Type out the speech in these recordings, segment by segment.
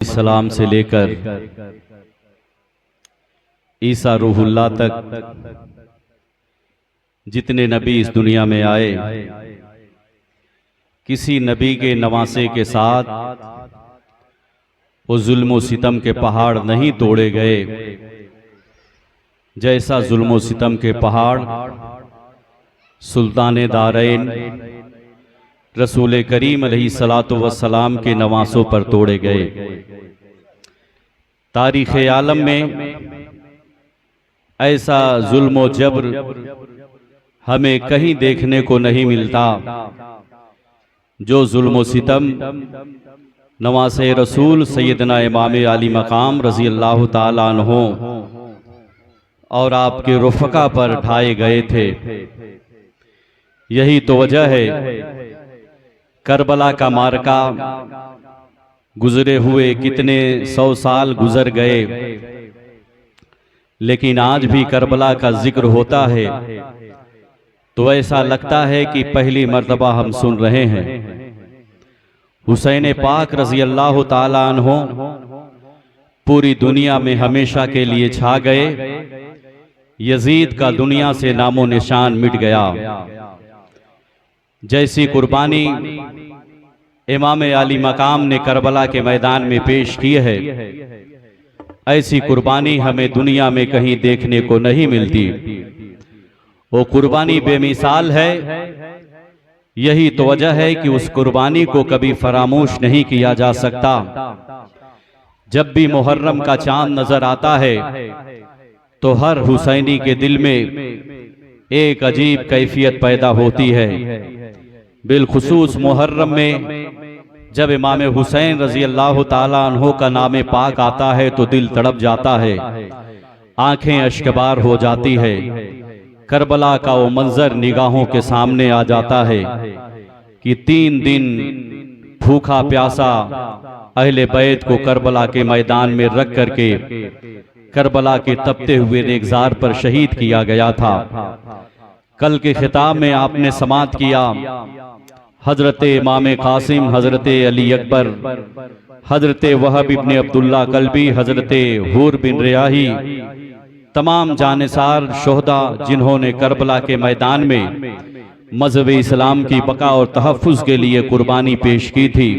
सलाम से लेकर ईसा रूहुल्लाह तक जितने नबी इस दुनिया में आए, किसी नबी के नवासे के साथ वो जुल्म व सितम के पहाड़ नहीं तोड़े गए जैसा जुल्म व सितम के पहाड़ सुल्तान दारैन रसूल करीम अलैहिस्सलातु वस्सलाम के नवासों पर तोड़े गए। तारीख़ आलम में ऐसा जुल्म व जबर हमें कहीं देखने को नहीं मिलता जो जुल्म व सितम नवासे रसूल सैयदना इमाम आली मकाम रज़ी अल्लाह ताला अन्हो और आपके रुफ़क़ा पर ढाए गए थे। यही तो वजह है करबला का मार्का गुजरे हुए कितने 100 साल गुजर गए, लेकिन आज भी करबला का जिक्र होता है तो ऐसा लगता है कि पहली मर्तबा हम सुन रहे हैं। हुसैन पाक रज़ी अल्लाह ताला अन्हो पूरी दुनिया में हमेशा के लिए छा गए। यजीद का दुनिया से नामो निशान मिट गया। जैसी कुर्बानी इमाम आली मकाम ने करबला के मैदान में पेश की है, ऐसी कुर्बानी हमें दुनिया में कहीं देखने को नहीं मिलती। वो कुर्बानी बेमिसाल है। यही तो वजह है कि उस कुर्बानी को कभी फरामोश नहीं किया जा सकता। जब भी मुहर्रम का चांद नजर आता है तो हर हुसैनी के दिल में एक अजीब कैफियत पैदा होती है। बिलखुसूस मुहर्रम में जब इमाम हुसैन रज़ी अल्लाह ताला अन्हो का नाम पाक आता है तो दिल तड़प जाता है, आंखें अश्कबार हो जाती है। करबला का वो मंजर निगाहों के सामने आ जाता है कि 3 दिन भूखा प्यासा अहले बैत को करबला के मैदान में रख करके करबला के तपते हुए नेज़ार पर शहीद किया गया था। कल के खिताब में आपने समाअत किया हजरत इमाम कासिम, हजरत अली अकबर, हजरत वहब इब्ने अब्दुल्ला कल्बी, हजरत हूर बिन रियाही, तमाम जानिसार शोहदा जिन्होंने करबला के मैदान में मज़हब इस्लाम की बका और तहफ़्फ़ुज़ के लिए कुर्बानी पेश की थी।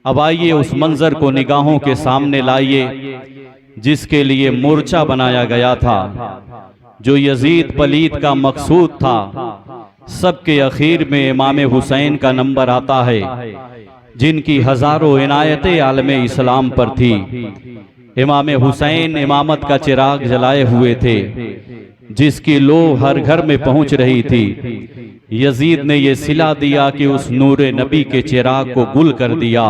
अब आइए उस मंजर को निगाहों के सामने लाइए जिसके लिए मोर्चा बनाया गया था, जो यजीद पलीद का मकसूद था। सबके आखिर में इमाम हुसैन का नंबर आता है, जिनकी हजारों इनायतें आलमे इस्लाम पर थी। इमाम हुसैन इमामत का चिराग जलाए हुए थे, जिसकी लो हर घर में पहुंच रही थी। यजीद ने यह सिला दिया कि उस नूरे नबी के चिराग को गुल कर दिया।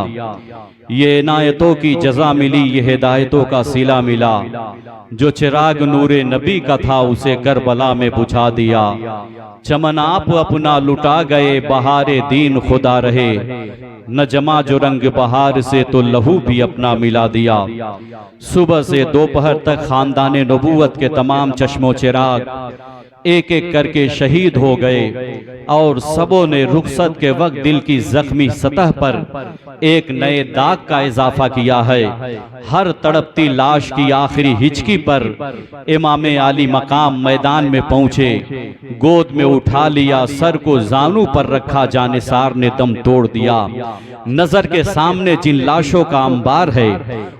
ये इनायतों की जजा मिली, ये हिदायतों का सिला मिला। जो चिराग नूरे नबी का था उसे करबला में बुझा दिया। चमन आप अपना लुटा गए, बहारे दीन खुदा रहे। न जमा जो रंग बहार से तो लहू भी अपना मिला दिया। सुबह से दोपहर तक खानदाने नबूवत के तमाम चश्मो चिराग एक एक करके शहीद हो गए और सबों ने रुखसत के वक्त दिल की जख्मी सतह पर एक नए दाग का इजाफा किया है। हर तड़पती लाश की आखिरी हिचकी पर इमाम आली मकाम मैदान में पहुंचे, गोद में उठा लिया, सर को जानू पर रखा, जानिसार ने दम तोड़ दिया। नजर के सामने जिन लाशों का अंबार है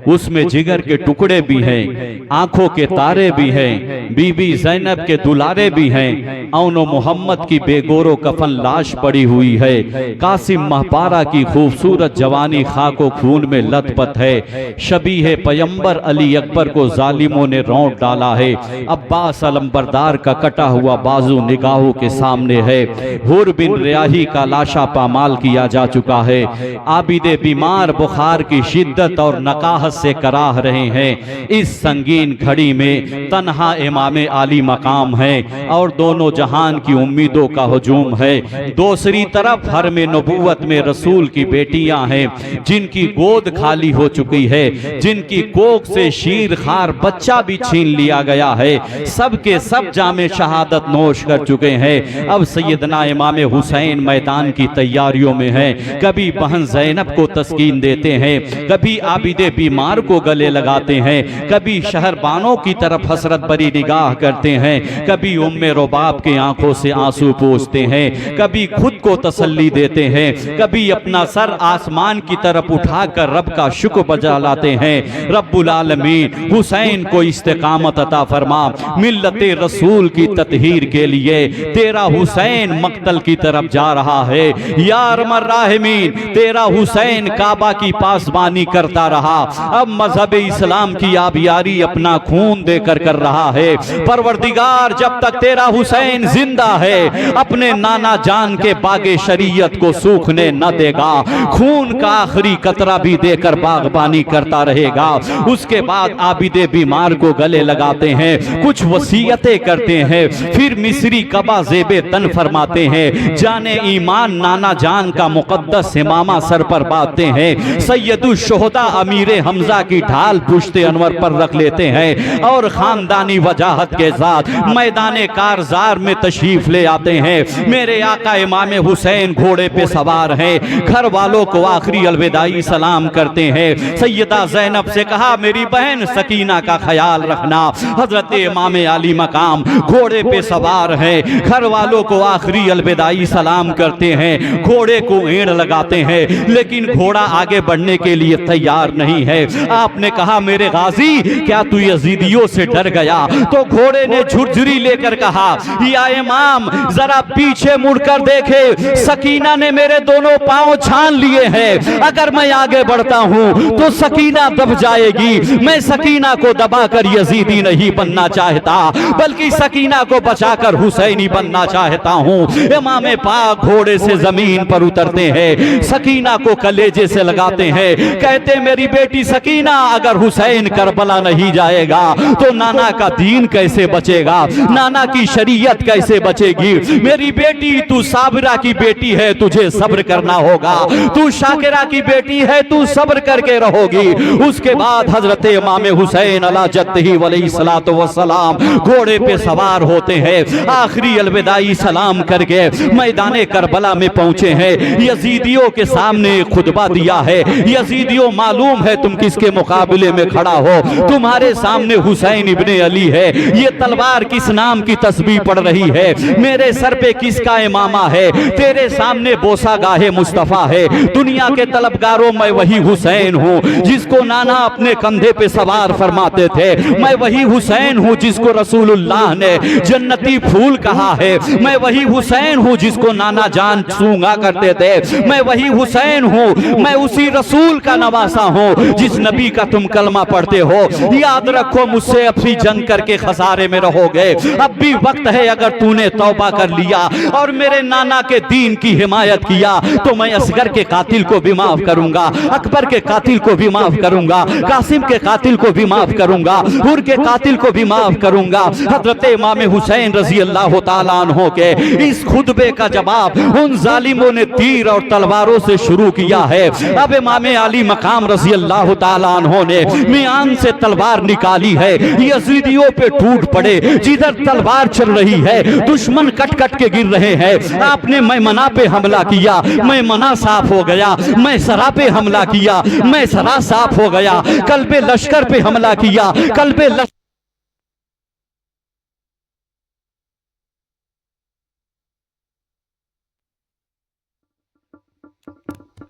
उसमें जिगर के टुकड़े भी हैं, आंखों के तारे भी हैं, बीबी ज़ैनब के दुलारे भी हैं, औनो मोहम्मद की बेगोरो कफन लाश पड़ी हुई है। कासिम महपारा की खूबसूरत जवानी खाको खून में लथपथ है। शबीह पैगंबर अली अकबर को जालिमों ने रौंद डाला है। अब्बास अलंबरदार का कटा हुआ बाजू निगाहों के सामने है। हुर बिन रियाही का लाशा पामाल किया जा चुका है। आबिदे बीमार बुखार की शिद्दत और नकाहत से कराह रहे हैं। इस संगीन घड़ी में तन्हा इमाम आली मकाम है और दोनों जहान की उम्मीदों का हुजूम है। दूसरी तरफ हर में नबूवत में रसूल की बेटियां हैं जिनकी गोद खाली हो चुकी है, जिनकी कोख से शीर खार बच्चा भी छीन लिया गया है। सबके सब जामे शहादत नोश कर चुके हैं। अब सैयदना इमाम हुसैन मैदान की तैयारियों में हैं। कभी बहन ज़ैनब को तस्कीन देते हैं, कभी आबिदे बीमार को गले लगाते हैं, कभी शहरबानों की तरफ हसरत भरी निगाह करते हैं, कभी उम्मे रुबाब के आंखों से आंसू पोंछते हैं, कभी खुद को तसल्ली देते हैं, कभी अपना सर आसमान की तरफ उठाकर रब का शुक्र बजा लाते हैं। रब्बुल आलमीन हुसैन को इस्तिकामत अता फरमा, मिल्लते रसूल की ततहीर के लिए तेरा हुसैन मक्तल की तरफ जा रहा है। या अरहमर राहिमीन, तेरा हुसैन काबा की पासबानी करता रहा, अब मजहब इस्लाम की आबियारी अपना खून देकर कर रहा है। परवरदिगार, जब तक तेरा हुसैन जिंदा है अपने नाना जान के बागे शरीयत को सूखने न देगा, खून का आखिरी कतरा भी देकर बागबानी करता रहेगा। उसके बाद आबिदे बीमार को गले लगाते हैं, कुछ वसीयतें करते हैं, फिर मिस्री कबा ज़ेबे तन फरमाते हैं, जाने ईमान नाना जान का मुकद्दस इमामा सर पर बांधते हैं, सैयदुल शुहदा अमीर हमजा की ढाल पुश्ते अनवर पर रख लेते हैं और खानदानी वजाहत के साथ मैदाने कारजार में तशरीफ ले आते हैं। मेरे आका इमाम हुसैन घोड़े पे सवार हैं, घर वालों को आखिरी अलविदाई सलाम करते हैं। सैयदा ज़ैनब से कहा, मेरी बहन सकीना का ख्याल रखना। हजरत इमाम अली मकाम घोड़े पे सवार हैं, घर वालों को आखिरी अलविदाई सलाम करते हैं, घोड़े को एड़ लगाते हैं, लेकिन घोड़ा आगे बढ़ने के लिए तैयार नहीं है। आपने कहा, मेरे गाजी क्या तू यजीदियों से डर गया? तो घोड़े ने झुरझुरी लेकर कहा, या इमाम जरा पीछे मुड़कर देखे, सकीना ने मेरे दोनों पांव छान लिए हैं, अगर मैं आगे बढ़ता हूं तो सकीना दब जाएगी। मैं सकीना को दबाकर यजीदी नहीं बनना चाहता, बल्कि सकीना को बचाकर हुसैनी बनना चाहता हूं। इमाम पाक घोड़े से जमीन पर उतरते हैं, सकीना को कलेजे से लगाते हैं, कहते, मेरी बेटी सकीना, अगर हुसैन करबला नहीं जाएगा तो नाना का दीन कैसे बचेगा, नाना की शरीयत कैसे बचेगी? मेरी बेटी, तू साबिरा की बेटी है, तुझे सब्र करना होगा, तू शाकिरा की बेटी है, तू सब्र करके रहोगी। उसके बाद हजरत इमाम हुसैन अला जद्दिही अलैहिस्सलातु वस्सलाम घोड़े पे सवार होते हैं, आखिरी अलविदाई सलाम करके मैदाने करबला में पहुंचे हैं। यजीदियों के सामने खुतबा दिया है, यजीदियों मालूम है तुम किसके मुकाबले में खड़ा हो, तुम्हारे सामने हुसैन इब्ने अली है, ये तलवार किस नाम की तस्बीह पड़ रही है, मेरे सर पे किसका इमामा है, तेरे सामने बोसा गाहे मुस्तफा है, दुनिया के तलबगारों मैं वही हुसैन हूँ जिसको नाना अपने कंधे पे सवार फरमाते थे, मैं वही हुसैन हूँ जिसको रसूलुल्लाह ने जन्नती फूल कहा है, मैं वही हुसैन हूँ जिसको नाना जान सूंघा करते थे, मैं वही हुसैन हूँ, मैं उसी रसूल का नवासा हूँ जिस नबी का तुम कलमा पढ़ते हो। याद रखो, मुझसे अपनी जंग करके खसारे में रहोगे, अब भी वक्त है, अगर तूने तौबा कर लिया और मेरे नाना के दीन की हिमायत किया तो मैं असगर के कातिल को भी माफ करूंगा, अकबर के कातिल को भी माफ करूंगा, कासिम के कातिल को भी माफ करूंगा, हुर के कातिल को भी माफ करूंगा। हजरत इमाम हुसैन रजी अल्लाह तआला अन्हो के इस खुतबे का जवाब उन जालिमों ने तीर और तलवारों से शुरू किया है। अब इमाम अली मकाम रजी अल्लाह तआला अन्हो ने मियान से तलवार निकाली है, यजीदियों पे टूट पड़े, जिधर तलवार चल रही है दुश्मन कट कट के गिर रहे हैं। आपने मैमना पे हमला किया, मैमना साफ हो गया, मैसरा पे हमला किया, मैसरा साफ हो गया, कल्बे लश्कर पे हमला किया, कल्बे लश्कर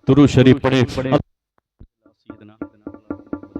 दुरूद शरीफ पढ़े।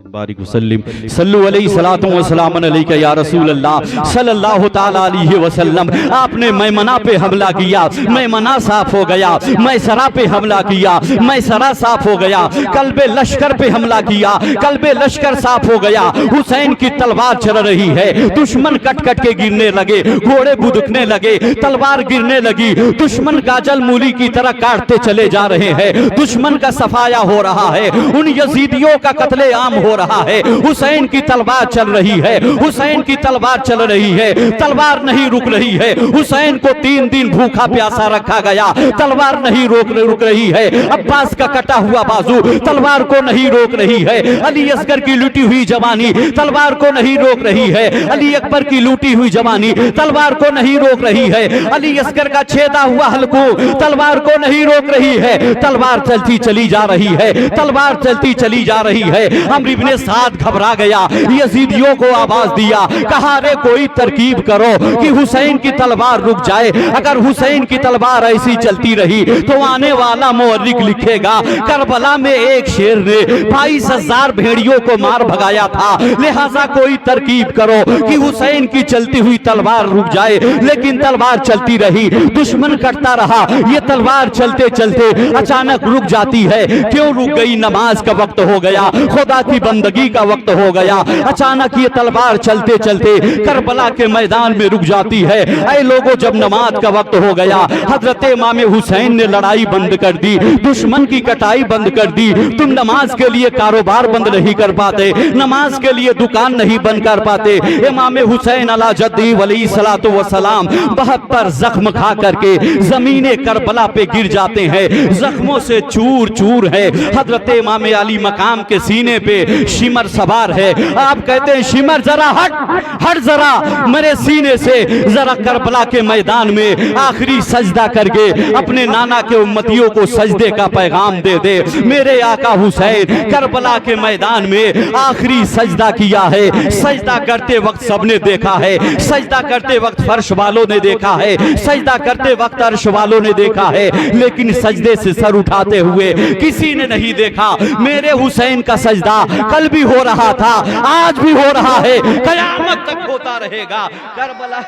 बारिक वसल्लम सल्लु अलैहि सलातु व सलाम अलैका या रसूल अल्लाह सल्लल्लाहु तआला अलैहि वसल्लम। आपने मैमना पे हमला किया, मैमना साफ हो गया, मैसरा पे हमला किया, मैसरा साफ हो गया, कल्बे लश्कर पे हमला किया, कल्बे लश्कर साफ हो गया। हुसैन की तलवार चल रही है, दुश्मन कट कट के गिरने लगे, घोड़े बुदकने लगे, तलवार गिरने लगी, दुश्मन गाजल मूली की तरह काटते चले जा रहे हैं, दुश्मन का सफाया हो रहा है, उन यजीदियों का कत्ले आम हो रहा है, हुसैन की तलवार चल रही है, हुसैन की तलवार चल रही है, तलवार नहीं रुक रही है। हुसैन को 3 दिन भूखा प्यासा रखा गया, तलवार नहीं रुक रही है। अब्बास का कटा हुआ बाजू तलवार को नहीं रोक रही है। अली असगर की लूटी हुई जवानी तलवार को नहीं रोक रही है। अली अकबर की लूटी हुई जवानी तलवार को नहीं रोक रही है। अली असगर का छेदा हुआ हलकू तलवार को नहीं रोक रही है। तलवार चलती चली जा रही है, तलवार चलती चली जा रही है। अमर इब्ने साद घबरा गया, यजीदियों को आवाज दिया, कहा रे कोई तरकीब करो कि हुसैन की तलवार रुक जाए। अगर हुसैन की तलवार ऐसी चलती रही तो आने वाला मुअर्रिख लिखेगा करबला में एक शेर ने 22,000 भेड़ियों को मार भगाया था, लिहाजा कोई तरकीब करो कि हुसैन की चलती हुई तलवार रुक जाए। लेकिन तलवार चलती रही, दुश्मन करता रहा। ये तलवार चलते चलते अचानक रुक जाती है। क्यों रुक गई? नमाज का वक्त हो गया, खुदा की बंदगी का वक्त हो गया। अचानक ये तलवार चलते चलते करबला के मैदान में रुक जाती है। ऐ लोगों, जब नमाज का वक्त हो गया, हजरत इमाम हुसैन ने लड़ाई बंद कर दी, दुश्मन की कटाई बंद कर दी। तुम नमाज के लिए कारोबार बंद नहीं कर पाते, नमाज के लिए दुकान नहीं बंद कर पाते। इमाम हुसैन अला जद्दी वली सलातो व सलाम 72 जख्म खा करके जमीने करबला पे गिर जाते हैं, जख्मों से चूर चूर है। हजरत इमाम अली मकाम के सीने पे शिमर सवार है। आप कहते हैं शिमर जरा हट हट, जरा मेरे सीने से, जरा करबला के मैदान में आखिरी सजदा करके अपने नाना के उम्मतियों को सजदे का पैगाम दे दे। मेरे आका हुसैन करबला के मैदान में आखिरी सजदा किया है। सजदा करते वक्त सबने देखा है, सजदा करते वक्त फर्श वालों ने देखा है, सजदा करते वक्त अर्श वालों ने देखा है, लेकिन सजदे से सर उठाते हुए किसी ने नहीं देखा। मेरे हुसैन का सजदा कल भी हो रहा था, आज भी हो रहा है, कयामत तक होता रहेगा। करबला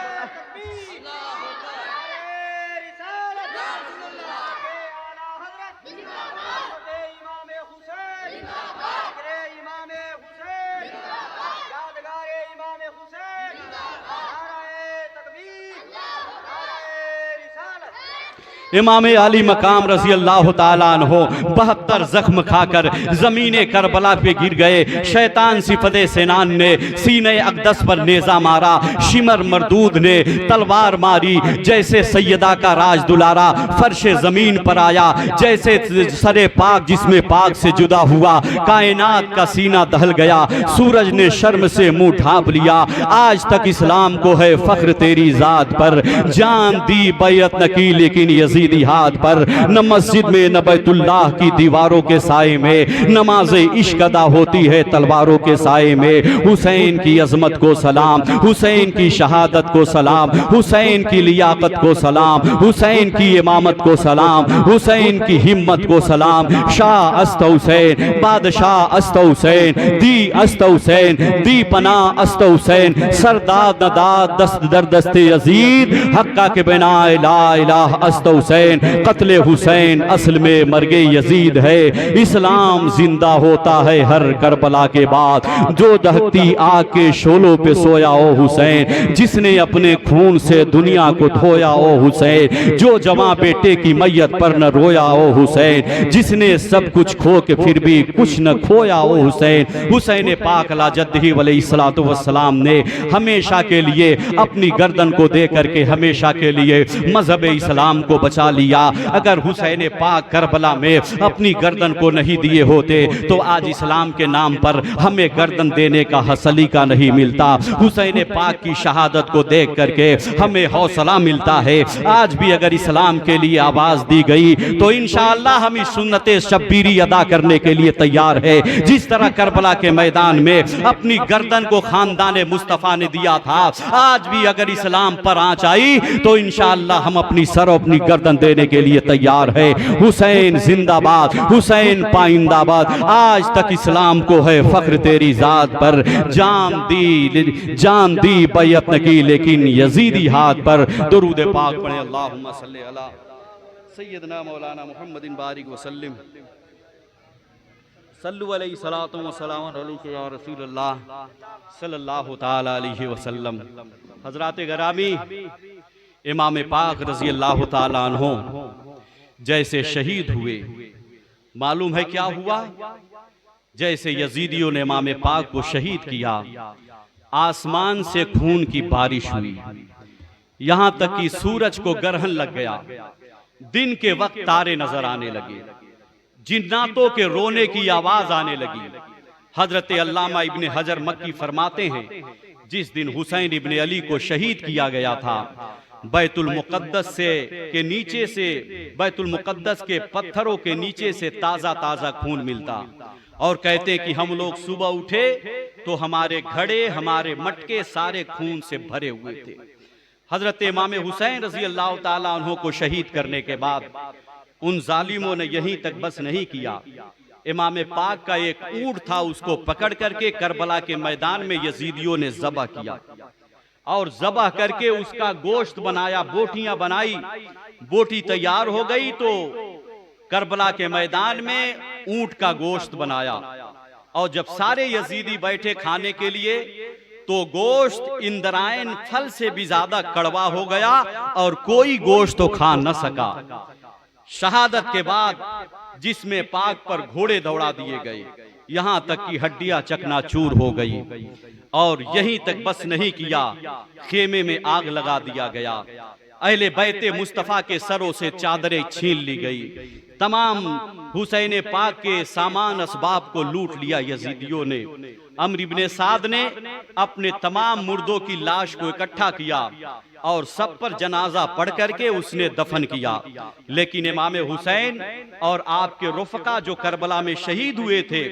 इमाम अली मकाम रजी अल्लाह ताला अन्हो 72 जख्म खाकर ज़मीने करबला पे गिर गए। शैतान सिफते सेनान ने सीने अक़दस पर नेज़ा मारा, शिमर मरदूद ने तलवार मारी। जैसे सैयदा का राज दुलारा फर्शे ज़मीन पर आया, जैसे सरे पाक जिसमें पाक से जुदा हुआ, कायनात का सीना दहल गया। सूरज ने शर्म से मुंह ढांप लिया। आज तक इस्लाम को है फ़ख्र तेरी ज़ात पर, जान दी बैत न की लेकिन यज़ीद हाथ पर। न मस्जिद में न बैतुल्लाह की दीवारों के साए में, नमाज इश्क अदा होती है तलवारों के साए में। हुसैन की अजमत को सलाम, हुसैन की शहादत को सलाम, हुसैन की लियाकत को सलाम, हुसैन की इमामत को सलाम, हुसैन की हिम्मत को सलाम। शाह अस्त हुसैन, बादशाह अस्त हुसैन, दी अस्त हुसैन, दी पना अस्त हुसैन, सरदाद नदाद दस्त दर दस्ते यजीद, हक्का के बिना ला इलाह अस्त हुसैन। कत्ले हुसैन असल में मर्गे यजीद है। इस्लाम जिंदा होता है हर करबला के बाद। जो दहकती आग के शोलों पे सोया ओ हुसैन, जिसने अपने खून से दुनिया को धोया ओ हुसैन, जो जवां बेटे की मैयत पर न रोया ओ हुसैन, जिसने सब कुछ खो के फिर भी कुछ न खोया ओ हुसैन। हुसैन पाक ला जद्दी अलैहिस्सलातु वस्सलाम ने हमेशा के लिए अपनी गर्दन को दे करके हमेशा के लिए मजहब इस्लाम को बचा लिया। अगर हुसैन पाक करबला में अपनी गर्दन को नहीं दिए होते तो आज इस्लाम के नाम पर हमें गर्दन देने का हसली का नहीं मिलता। हुसैन पाक की शहादत को देख करके हमें हौसला मिलता है। आज भी अगर इस्लाम के लिए आवाज दी गई तो इंशाअल्लाह हम इस सुन्नत शब्बीरी अदा करने के लिए तैयार है। जिस तरह करबला के मैदान में अपनी गर्दन को खानदान मुस्तफ़ा ने दिया था, आज भी अगर इस्लाम पर आंच आई तो इंशाअल्लाह हम अपनी सर अपनी गर्दन देने के लिए तैयार है। हुसैन जिंदाबाद, हुसैन पाइंदाबाद। आज तक इस्लाम को है फख्र तेरी जात पर, जान दी बैत न की लेकिन यजीदी हाथ पर। दुरूद पाक पढ़े अल्लाहुम्मा सल्ली अला सय्यदना मौलाना मुहम्मदिन बारिक वसल्लम सल्लु अलैहि सलातो व सलाम अलैहि या रसूलल्लाह सल्लल्लाहु ताला अलैहि वसल्लम। हजरात गिरामी, इमाम पाक रजी अल्लाह ताला अन्हो जैसे शहीद हुए, मालूम है क्या हुआ? जैसे यजीदियों ने इमाम पाक को शहीद किया, आसमान से खून की बारिश हुई, यहां तक कि सूरज को ग्रहण लग गया, दिन के वक्त तारे नजर आने लगे, जिन्नातों के रोने की आवाज आने लगी। हजरत अल्लामा इब्ने हजर मक्की फरमाते हैं, जिस दिन हुसैन इब्ने अली को शहीद किया गया था, बैतुल मुकद्दस से के नीचे से, बैतुल मुकद्दस के पत्थरों के नीचे से ताजा ताजा खून मिलता, और कहते कि हम लोग सुबह उठे तो हमारे घड़े, हमारे मटके सारे खून से भरे हुए थे। हजरत इमाम हुसैन रजी अल्लाह ताला अन्हो को शहीद करने के बाद उन जालिमों ने यहीं तक बस नहीं किया, इमाम पाक का एक ऊंट था, उसको पकड़ करके करबला के मैदान में यजीदियों ने ज़बह किया, और ज़बह करके उसका गोश्त बनाया, बोटियां बनाई, बोटी तैयार हो गई तो करबला के मैदान में ऊंट का गोश्त बनाया, और जब सारे यजीदी बैठे खाने के लिए तो गोश्त इंद्रायन फल से भी ज्यादा कड़वा हो गया और कोई गोश्त तो खा न सका। शहादत के बाद जिसमें पाक पर घोड़े दौड़ा दिए गए, यहां तक कि हड्डियां चकनाचूर हो गई, और यहीं तक बस नहीं किया, खेमे में आग लगा दिया गया, अहले बैते मुस्तफा के सरों से चादरें छीन ली गई, तमाम हुसैन पाक के सामान असबाब को लूट लिया यजीदियों ने। अम्र इब्ने साद ने अपने तमाम मुर्दों की लाश को इकट्ठा किया और सब पर जनाजा पढ़ करके उसने दफन किया, लेकिन इमाम हुसैन और आपके रुफका जो करबला में शहीद हुए थे,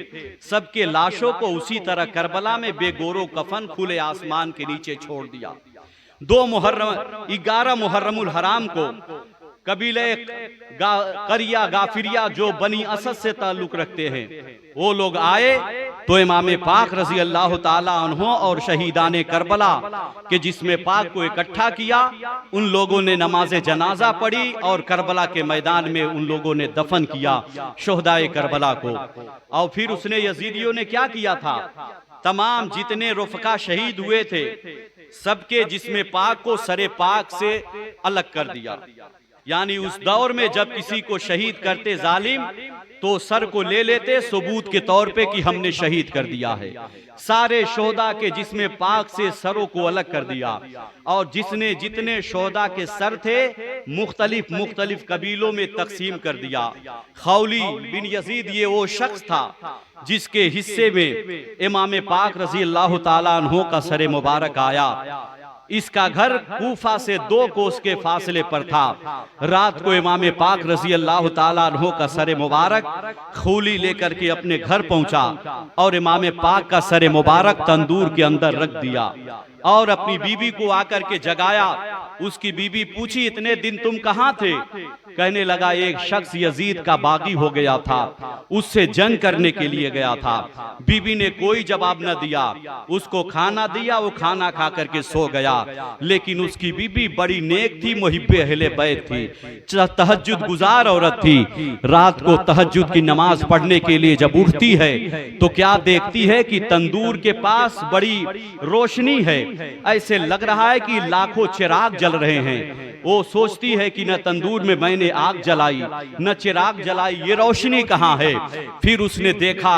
सबके लाशों को उसी तरह करबला में बेगोरो कफन खुले आसमान के नीचे छोड़ दिया। 11 मुहर्रमुल हराम को कबीले करिया गाफिरिया जो बनी असद से ताल्लुक रखते हैं, वो लोग आए तो इमाम पाक रजी अल्लाह ताला अन्हो और शहीदाने करबला के जिस्म पाक को इकट्ठा किया, उन लोगों ने नमाज जनाजा पढ़ी और करबला के मैदान में उन लोगों ने दफन किया शोहदाए करबला को। और फिर उसने यजीदियों ने क्या किया था, तमाम जितने रुफका शहीद हुए थे सबके जिस्म पाक को सरे पाक से अलग कर दिया। यानी उस दौर में जब किसी को शहीद करते जालिम तो सर को ले लेते सबूत के तौर पे कि हमने शहीद कर दिया है। सारे शोहदा के जिस्म पाक से सरों को अलग कर दिया, और जिसने जितने शोहदा के सर थे मुख्तलिफ कबीलों में तकसीम कर दिया। खौली बिन यजीद ये वो शख्स था जिसके हिस्से में इमाम पाक रजी अल्लाह ताला अन्हो का सरे मुबारक आया। इसका घर कूफा से 2 कोस के फासले पर था। रात को इमाम पाक रजी अल्लाह ताला अन्हो का सरे मुबारक खूली लेकर के अपने घर पहुंचा और इमाम पाक का सरे मुबारक तंदूर के अंदर रख दिया और अपनी बीबी को आकर के जगाया। उसकी बीबी पूछी, इतने दिन तुम कहाँ थे? कहने लगा, एक शख्स यजीद का बागी हो गया था, उससे जंग करने के लिए गया था। बीबी ने कोई जवाब न दिया, उसको खाना दिया, वो खाना खा करके सो गया। लेकिन उसकी बीबी बड़ी नेक थी, मुहिब्बे अहले बैत थी, तहज्जुद गुजार औरत थी। रात को तहज्जुद की नमाज पढ़ने के लिए जब उठती है तो क्या देखती है कि तंदूर के पास बड़ी रोशनी है, ऐसे लग रहा है कि लाखों चिराग जल रहे हैं। वो सोचती है कि न तंदूर में मैंने आग जलाई न चिराग जलाई, ये रोशनी कहाँ है? फिर उसने देखा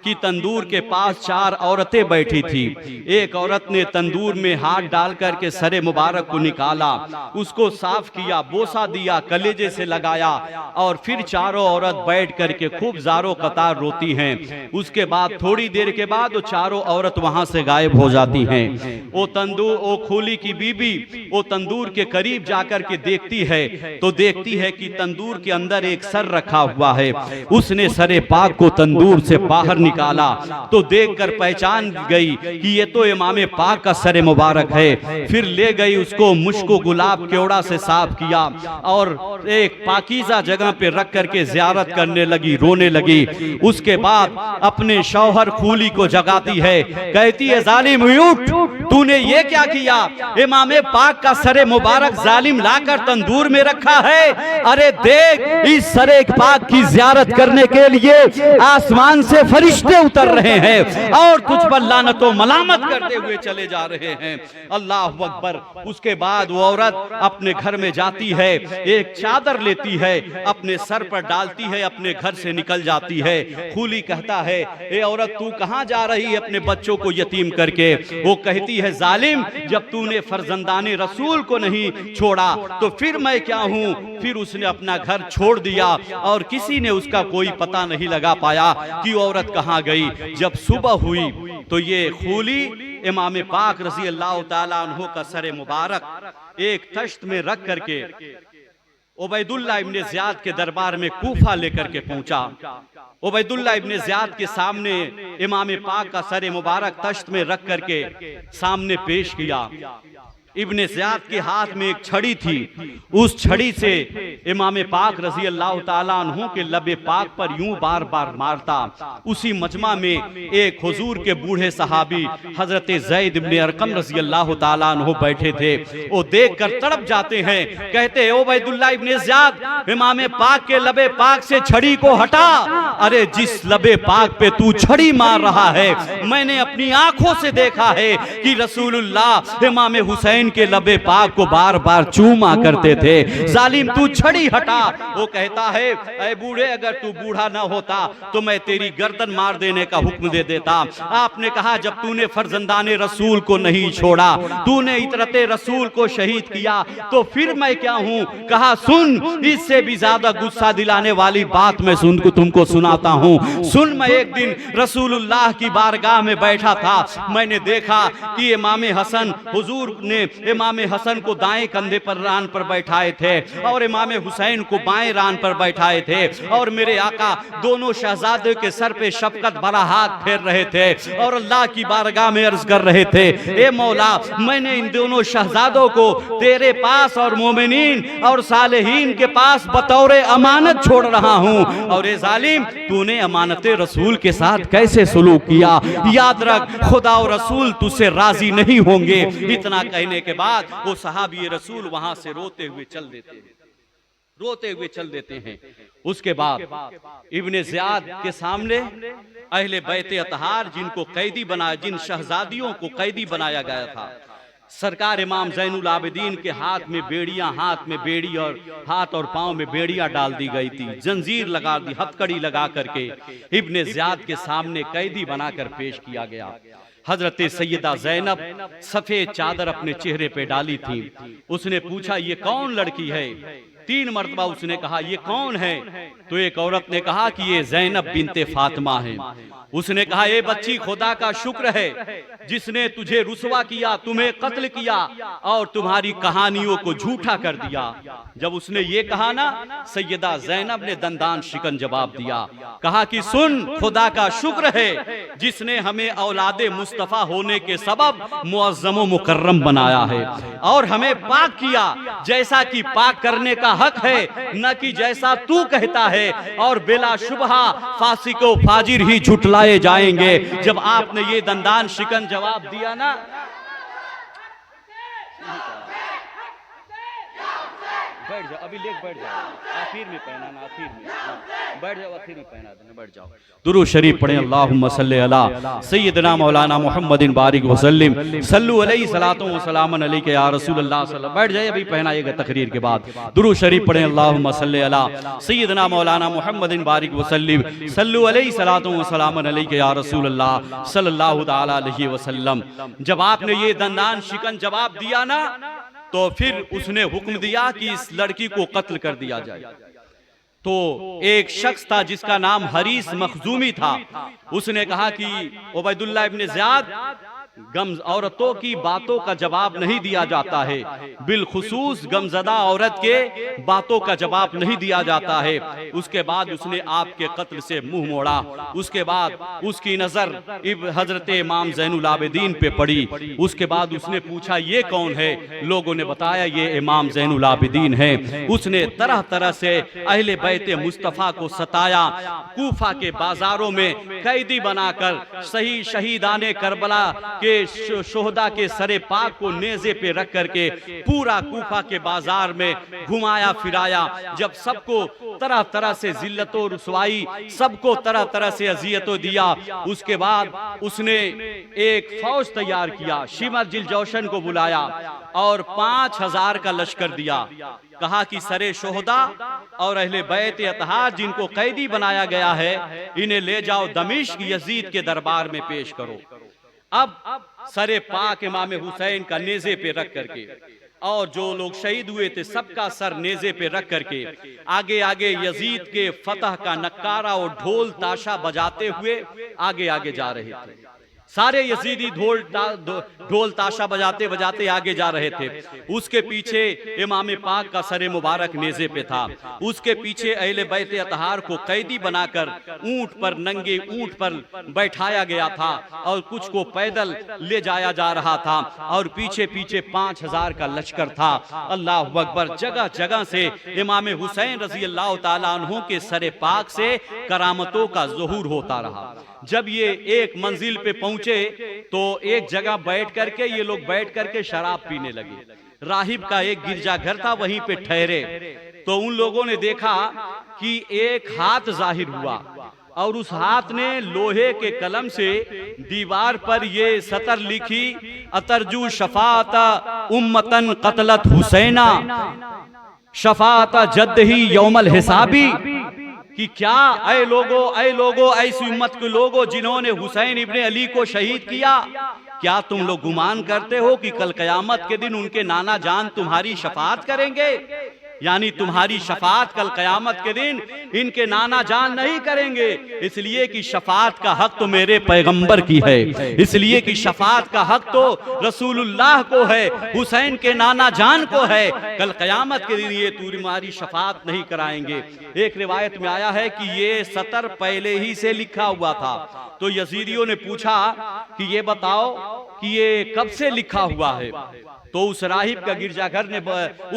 कि तंदूर के पास 4 औरतें बैठी थी। एक औरत ने तंदूर में हाथ डाल करके सरे मुबारक को निकाला, उसको साफ किया, बोसा दिया, कलेजे से लगाया, और फिर चारों औरत बैठ करके खूब ज़ारो कतार रोती हैं। उसके बाद थोड़ी देर के बाद वो चारों औरत वहां से गायब हो जाती हैं। वो खूली की बीबी वो तंदूर के करीब जाकर के देखती है तो देखती है कि तंदूर के अंदर एक सर रखा हुआ है। उसने सरे पाक को तंदूर से बाहर निकाला तो देखकर पहचान गई कि ये तो इमाम पाक का सरे मुबारक है। फिर ले गई उसको, मुश्को गुलाब केवड़ा से साफ किया और एक पाकीज़ा जगह पे रख करके ज़ियारत करने लगी, रोने लगी। उसके बाद अपने शौहर खूली को जगाती है, कहती है, जालिम उठ, तूने ये क्या किया? इमाम पाक का सरे मुबारक जालिम इब्राहिम लाकर तंदूर में रखा है। अरे देख, इस सरे पाक की ज़ियारत करने के लिए आसमान से फरिश्ते उतर रहे हैं और तुझ पर लानतो मलामत करते हुए चले जा रहे हैं। अल्लाह अकबर। उसके बाद वो औरत अपने घर में जाती है, एक चादर लेती है, अपने सर पर डालती है, अपने घर से निकल जाती है। खूली कहता है, ए औरत तू कहां जा रही है अपने बच्चों को यतीम करके? वो कहती है, जालिम, जब तूने फर्जंदाने रसूल को नहीं छोड़ा तो फिर मैं क्या हूं? फिर उसने अपना घर छोड़ दिया और किसी ने उसका कोई पता नहीं लगा पाया कि औरत कहां गई। जब सुबह हुई तो ये खूली इमाम पाक रज़ी अल्लाह ताला अन्हु का सरे मुबारक एक तश्त में रख करके उबैदुल्लाह इब्ने ज़ियाद के दरबार में कूफा लेकर के पहुंचा। उबैदुल्लाह इब्ने ज़ियाद के सामने इमाम पाक का सरे मुबारक तश्त में रख करके सामने पेश किया। इब्ने ज़ियाद के हाथ में एक छड़ी थी, उस छड़ी से इमाम पाक रज़ी अल्लाह ताला अन्हु के लबे पाक पर यूं बार बार मारता। उसी मजमा में एक हुजूर के बूढ़े सहाबी हजरत ज़ैद इब्ने अरकम रज़ी अल्लाह ताला अन्हु बैठे थे। वो देख कर तड़प जाते हैं, कहते ओ उबैदुल्लाह इब्ने ज़ियाद, इमाम पाक के लबे पाक से छड़ी को हटा। अरे जिस लबे पाक पे तू छड़ी मार रहा है, मैंने अपनी आंखों से देखा है कि रसूलुल्लाह इमाम हुसैन के लबे पाक को बार बार चूमा करते थे। जालिम तू छड़ी हटा। वो कहता है, ऐ बूढ़े, अगर तू बूढ़ा ना होता तो मैं तेरी गर्दन मार देने का हुक्म दे देता। आपने कहा जब तूने फर्जंदाने रसूल को नहीं छोड़ा, तूने इतरते रसूल को शहीद किया, तो फिर मैं क्या हूं? कहा सुन, इससे भी ज्यादा गुस्सा दिलाने वाली बात मैं तुमको सुनाता हूं। सुन, मैं एक दिन रसूलुल्लाह की बारगाह में बैठा था, मैंने देखा कि इमाम हसन, हुजूर ने इमाम हसन को दाएं कंधे पर रान पर बैठाए थे और इमाम हुसैन को बाएं रान पर बैठाए थे और मेरे आका दोनों शहजादे के सर पे शफकत भरा हाथ फेर रहे थे और अल्लाह की बारगाह में अर्ज कर रहे थे, ए मौला, मैंने इन दोनों शहजादों को तेरे पास और मोमिनीन और सालेहीन के पास बतौर अमानत छोड़ रहा हूं। और ए जालिम, तूने अमानत रसूल के साथ कैसे सुलूक किया? याद रख, खुदा और रसूल तुझसे राजी नहीं होंगे। इतना कहने के बाद वो सहाबी रसूल वहां से रोते हुए चल देते हैं। उसके बाद इब्ने ज़ियाद के सामने अहले बैते अतहार, जिनको कैदी बनाया, जिन शहजादियों को कैदी बनाया गया था, सरकार इमाम ज़ैनुल आबिदीन के हाथ में बेड़ियां, हाथ में बेड़ी और हाथ और पांव में बेड़ियां डाल दी गई थी, जंजीर लगा दी, हथकड़ी लगा करके इब्ने ज़ियाद के सामने कैदी बनाकर पेश किया गया। हजरत सैयदा ज़ैनब सफेद चादर अपने चेहरे पे डाली थी। उसने पूछा, ये कौन लड़की है? 3 मरतबा उसने कहा, ये कौन है? तो एक औरत ने कहा कि ये ज़ैनब बिनते फातिमा है। उसने कहा, ए बच्ची, खुदा का शुक्र है जिसने तुझे रुसवा किया, तुम्हें कत्ल किया और तुम्हारी कहानियों को झूठा कर दिया। जब उसने ये कहा ना, सैयदा ज़ैनब ने दंदान शिकन जवाब दिया, कहा कि सुन, खुदा का शुक्र है जिसने हमें औलादे मुस्तफ़ा होने के सबब मुअज़्ज़म व मुकर्रम बनाया है और हमें पाक किया, जैसा कि पाक करने का हक है, न कि जैसा तू कहता है। और बेला शुबहा फासिको फाजिर ही झुटलाए जाएंगे। जब आपने ये दंदान शिकन जवाब दिया ना, बैठ जाओ, अभी लेक बैठ जाओ, आखिर में पहनाना, आखिर में बैठ जाओ, आखिर में पहना देना, बैठ जाओ। दुरूद शरीफ पढ़ें, अल्लाहुम्मा सल्ली अला सय्यदना मौलाना मुहम्मदिन बारिक वसल्लिम सल्लु अलैहि सलातो व सलामन अलैका या रसूलल्लाह सल्लल्लाहु। बैठ जाइए, अभी पहनाइएगा तकरीर के बाद। दुरूद शरीफ पढ़ें, अल्लाहुम्मा सल्ली अला सय्यदना मौलाना मुहम्मदिन बारिक वसल्लिम सल्लु अलैहि सलातो व सलामन अलैका या रसूलल्लाह सल्लल्लाहु तआला अलैहि वसल्लम। जब आपने ये दंदान शिकन जवाब दिया ना, तो फिर उसने हुक्म दिया कि इस लड़की को कत्ल कर दिया जाए। तो एक शख्स था जिसका नाम हरीस मखजूमी था, उसने कहा कि उबैदुल्लाह इब्ने ज़ियाद, गम औरतों की बातों का जवाब नहीं दिया जाता है, बिलखुसूस गमजदा औरत के बातों का जवाब नहीं दिया जाता है। उसके बाद उसने आपके कत्ल से मुंह मोड़ा। उसके बाद उसकी नजर हजरत इमाम ज़ैनुल आबिदीन पे पड़ी। उसके बाद उसने पूछा, ये कौन है? लोगों ने बताया, ये इमाम ज़ैनुल आबिदीन है। उसने तरह तरह से अहले बैते मुस्तफ़ा को सताया, कूफा के बाजारों में कैदी बनाकर सही शहीदाने करबला के शोहदा के सरे पाक को नेज़े पे रख करके पूरा कूफा के बाजार में घुमाया फिराया। जब सबको तरह तरह से जिल्लत और रुसवाई, सबको तरह तरह से अजियतों दिया, उसके बाद उसने एक फौज तैयार किया, शिमर जिल जौशन को बुलाया और 5000 का लश्कर दिया। कहा कि सरे शोहदा और अहले बैत अतहार जिनको कैदी बनाया गया है, इन्हें ले जाओ दमिश्क यजीद के दरबार में पेश करो। अब सरे पाक इमाम हुसैन का नेज़े पे रख करके और जो लोग शहीद हुए थे सबका सर नेज़े पे रख करके आगे आगे यजीद के फतह का नक्कारा और ढोल ताशा बजाते हुए आगे आगे जा रहे थे। सारे यजीदी ढोल ताशा बजाते बजाते आगे जा रहे थे। उसके पीछे इमाम पाक का सरे मुबारक नेज़े पे था। उसके पीछे अहले बैत अतहार को कैदी बनाकर ऊंट पर, नंगे ऊंट पर बैठाया गया था और कुछ को पैदल ले जाया जा रहा था और पीछे पीछे 5000 का लश्कर था। अल्लाह अकबर। जगह जगह से इमाम हुसैन रजी अल्लाह ताला अन्हु के सरे पाक से करामतों का ज़ुहूर होता रहा। जब ये एक मंजिल पे पहुंचे तो एक जगह बैठ करके ये लोग बैठ करके शराब पीने लगे। राहिब का एक गिरजाघर था, वहीं पे ठहरे तो उन लोगों ने देखा कि एक हाथ जाहिर हुआ और उस हाथ ने लोहे के कलम से दीवार पर ये सतर लिखी, अतरजू शफाता उम्मतन कतलत हुसैना शफाता जद ही यौमल हिसाबी, कि क्या ऐ लोगो ऐसी उम्मत के लोगो जिन्होंने हुसैन इब्ने अली को शहीद किया, क्या तुम लोग गुमान करते हो कि कल कयामत के दिन उनके नाना जान तुम्हारी शफाअत करेंगे? यानी तुम्हारी शफाअत कल कयामत के दिन इनके नाना जान नहीं करेंगे, इसलिए कि शफाअत का हक तो मेरे पैगंबर की है, इसलिए कि शफाअत का हक तो रसूलुल्लाह को है, हुसैन के नाना जान को है। कल कयामत के दिन ये तुम्हारी शफाअत नहीं कराएंगे। एक रिवायत में आया है कि ये सतर पहले ही से लिखा हुआ था। तो यजीदियों ने पूछा कि ये बताओ कि ये कब से लिखा हुआ है? तो उस राहिब का गिरजाघर ने,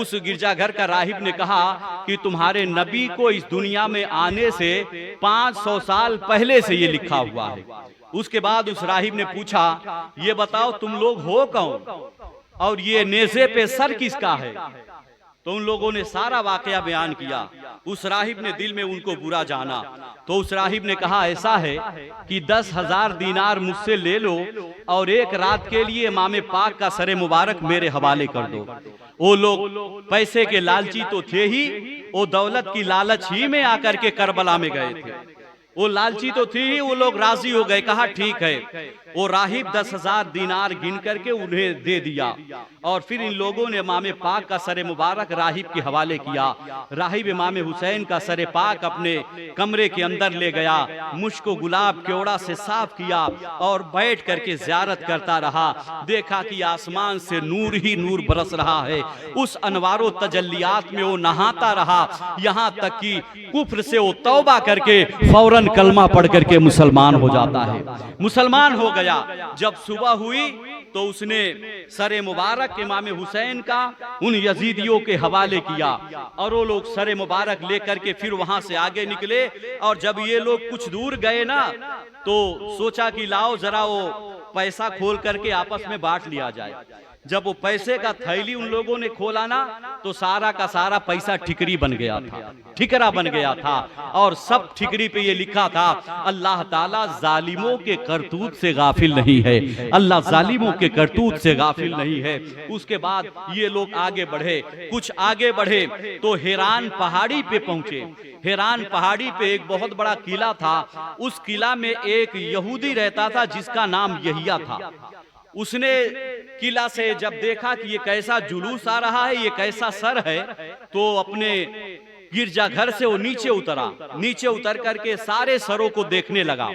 उस गिरजाघर का राहिब ने कहा कि तुम्हारे नबी को इस दुनिया में आने से 500 साल पहले से ये लिखा हुआ है। उसके बाद उस राहिब ने पूछा, ये बताओ तुम लोग हो कौन और ये नेज़े पे सर किसका है? तो उन लोगों ने सारा वाकया बयान किया। उस राहिब ने दिल में उनको बुरा जाना। तो उस राहिब ने कहा, ऐसा है कि 10,000 दीनार मुझसे ले लो और एक रात के लिए इमाम पाक का सरे मुबारक मेरे हवाले कर दो। वो लोग पैसे के लालची तो थे ही, वो दौलत की लालच ही में आकर के करबला में गए थे। वो लालची तो थी ही, वो लोग राजी हो गए। कहा ठीक है। वो राहिब 10,000 दीनार गिन करके उन्हें दे दिया और फिर इन लोगों ने इमाम पाक का सरे मुबारक राहिब के हवाले किया। राहिब इमाम हुसैन का सरे पाक अपने कमरे के अंदर ले गया, मुश्को गुलाब केवड़ा से साफ किया और बैठ करके ज़ियारत करता रहा। देखा कि आसमान से नूर ही नूर बरस रहा है। उस अनवारो तजल्लियात में वो नहाता रहा, यहाँ तक कि कुफ्र से वो तौबा करके फौरन कलमा पढ़ करके मुसलमान हो जाता है। मुसलमान हो गया। जब सुबह हुई तो उसने सरे मुबारक इमाम हुसैन का उन यजीदियों के हवाले किया और वो लोग सरे मुबारक लेकर के फिर वहां से आगे निकले। और जब ये लोग कुछ दूर गए ना तो सोचा कि लाओ जरा वो पैसा खोल करके आपस में बांट लिया जाए। जब वो पैसे का थैली उन लोगों ने खोला ना तो सारा का सारा पैसा ठिकरी बन गया था, ठिकरा बन गया था और सब ठिकरी पे ये लिखा था, अल्लाह ताला जालिमों के करतूत से गाफिल नहीं है, अल्लाह जालिमों के करतूत से गाफिल नहीं है। उसके बाद ये लोग आगे बढ़े, कुछ आगे बढ़े तो हिरान पहाड़ी पे पहुंचे। हिरान पहाड़ी पे एक बहुत बड़ा किला था। उस किला में एक यहूदी रहता था जिसका नाम यहिया था। उसने किला से जब देखा कि ये कैसा जुलूस आ रहा है, ये कैसा सर है, तो अपने गिरजाघर से वो नीचे उतरा। नीचे उतर करके सारे सरों को देखने लगा।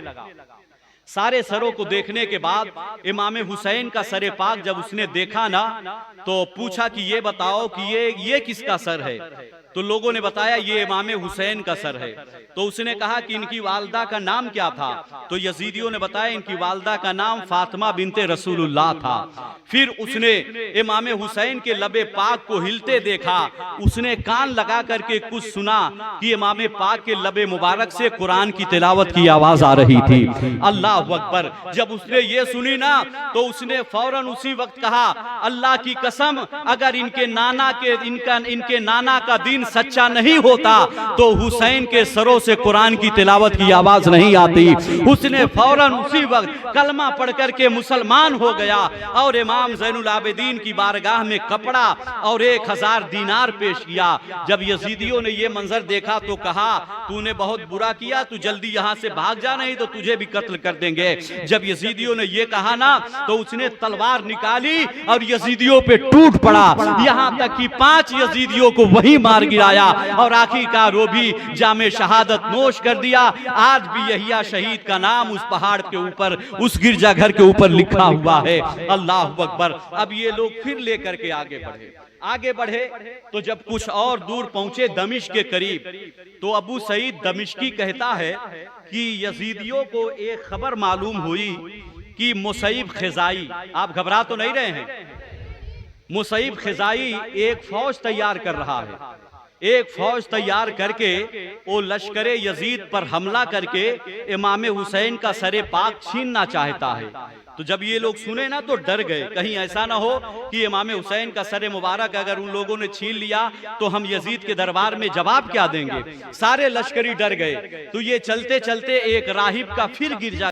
सारे सरों को देखने के बाद इमाम हुसैन का सरे पाक जब उसने देखा ना तो पूछा कि ये बताओ कि ये किसका सर है? तो लोगों ने बताया ये इमाम हुसैन का सर है। तो उसने कहा कि इनकी वालदा का नाम क्या था? तो यजीदियों ने बताया इनकी वालदा का नाम फातिमा बिनते रसूलुल्लाह था। फिर उसने इमाम हुसैन के लबे पाक को हिलते देखा। उसने कान लगा करके कुछ सुना कि इमाम पाक के लबे मुबारक से कुरान की तिलावत की आवाज आ रही थी। अल्लाह अल्लाह अकबर। जब उसने ये सुनी ना तो उसने फौरन उसी वक्त कहा, अल्लाह की कसम, अगर इनके नाना का दीन सच्चा नहीं होता तो हुसैन के सरों से कुरान की तिलावत की आवाज नहीं आती। उसने फौरन उसी वक्त कलमा पढ़ करके मुसलमान हो गया और इमाम ज़ैनुल आबिदीन की बारगाह में कपड़ा और 1000 दीनार पेश किया। जब यजीदियों ने यह मंजर देखा तो कहा, तूने बहुत बुरा किया, तू जल्दी यहां से भाग जा, नहीं तो तुझे भी कत्ल कर देंगे। जब यजीदियों ने यह कहा ना तो उसने तलवार निकाली और यजीदियों पे टूट पड़ा, यहां तक कि 5 यजीदियों को वही मार गिराया और आखिरकार वो भी जामे शहादत नोश कर दिया। आज भी यहिया शहीद का नाम उस पहाड़ के ऊपर, उस गिरजाघर के ऊपर लिखा हुआ है। अल्लाह अकबर। अब ये लोग फिर लेकर के आगे बढ़े तो जब कुछ और दूर पहुंचे दमिश्क के करीब, तो अबू सईद दमिश्की कहता है कि यजीदियों को एक खबर मालूम हुई कि मुसैब खिजाई, आप घबरा तो नहीं रहे हैं, मुसैब खिजाई एक फौज तैयार कर रहा है, एक फौज तैयार करके वो लश्करे यजीद पर हमला करके इमाम हुसैन का सरे पाक छीनना चाहता है। तो जब ये लोग सुने ना तो डर गए, कहीं ऐसा ना हो कि इमाम हुसैन का सरे मुबारक अगर उन लोगों ने छीन लिया तो हम यजीद के दरबार में जवाब क्या देंगे। सारे लश्करी डर गए। तो ये चलते चलते एक राहिब का फिर गिरजा